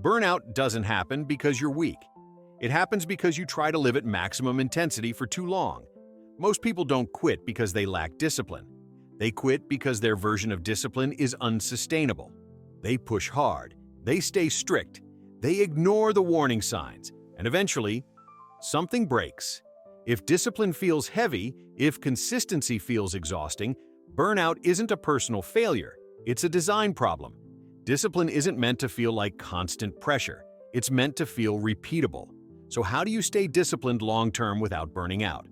Burnout doesn't happen because you're weak. It happens because you try to live at maximum intensity for too long. Most people don't quit because they lack discipline. They quit because their version of discipline is unsustainable. They push hard, they stay strict, they ignore the warning signs, and eventually, something breaks. If discipline feels heavy, if consistency feels exhausting, burnout isn't a personal failure, it's a design problem. Discipline isn't meant to feel like constant pressure, it's meant to feel repeatable. So how do you stay disciplined long-term without burning out?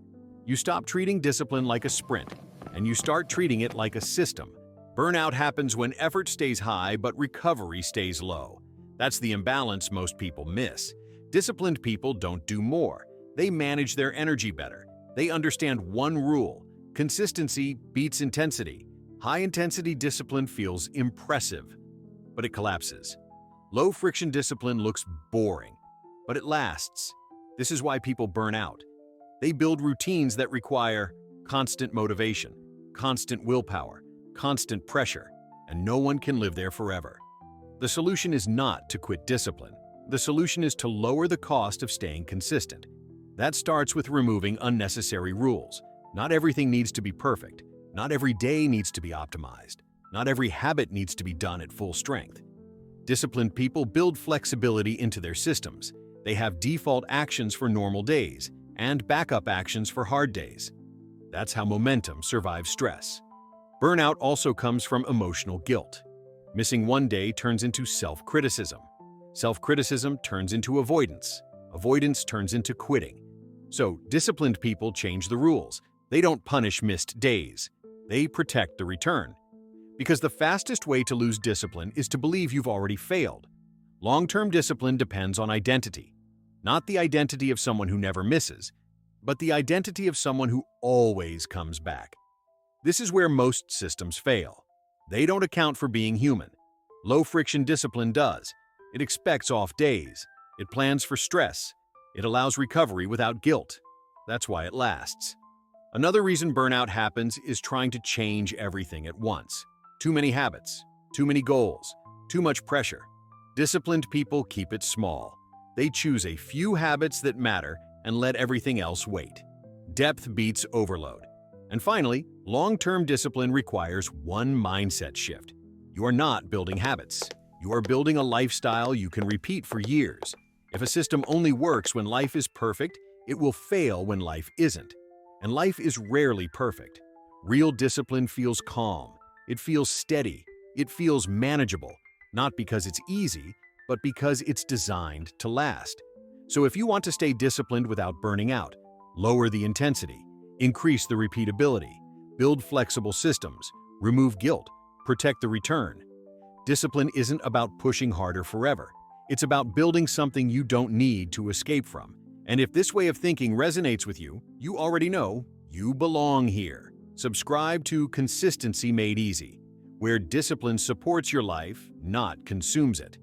You stop treating discipline like a sprint, and you start treating it like a system. Burnout happens when effort stays high but recovery stays low. That's the imbalance most people miss. Disciplined people don't do more. They manage their energy better. They understand one rule: consistency beats intensity. High-intensity discipline feels impressive, but it collapses. Low-friction discipline looks boring, but it lasts. This is why people burn out. They build routines that require constant motivation, constant willpower, constant pressure, and no one can live there forever. The solution is not to quit discipline. The solution is to lower the cost of staying consistent. That starts with removing unnecessary rules. Not everything needs to be perfect. Not every day needs to be optimized. Not every habit needs to be done at full strength. Disciplined people build flexibility into their systems. They have default actions for normal days and backup actions for hard days. That's how momentum survives stress. Burnout also comes from emotional guilt. Missing one day turns into self-criticism. Self-criticism turns into avoidance. Avoidance turns into quitting. So, disciplined people change the rules. They don't punish missed days. They protect the return. Because the fastest way to lose discipline is to believe you've already failed. Long-term discipline depends on identity. Not the identity of someone who never misses, but the identity of someone who always comes back. This is where most systems fail. They don't account for being human. Low-friction discipline does. It expects off days. It plans for stress. It allows recovery without guilt. That's why it lasts. Another reason burnout happens is trying to change everything at once. Too many habits, too many goals, too much pressure. Disciplined people keep it small. They choose a few habits that matter and let everything else wait. Depth beats overload. And finally, long-term discipline requires one mindset shift. You are not building habits. You are building a lifestyle you can repeat for years. If a system only works when life is perfect, it will fail when life isn't. And life is rarely perfect. Real discipline feels calm. It feels steady. It feels manageable, not because it's easy, but because it's designed to last. So if you want to stay disciplined without burning out, lower the intensity, increase the repeatability, build flexible systems, remove guilt, protect the return. Discipline isn't about pushing harder forever. It's about building something you don't need to escape from. And if this way of thinking resonates with you, you already know you belong here. Subscribe to Consistency Made Easy, where discipline supports your life, not consumes it.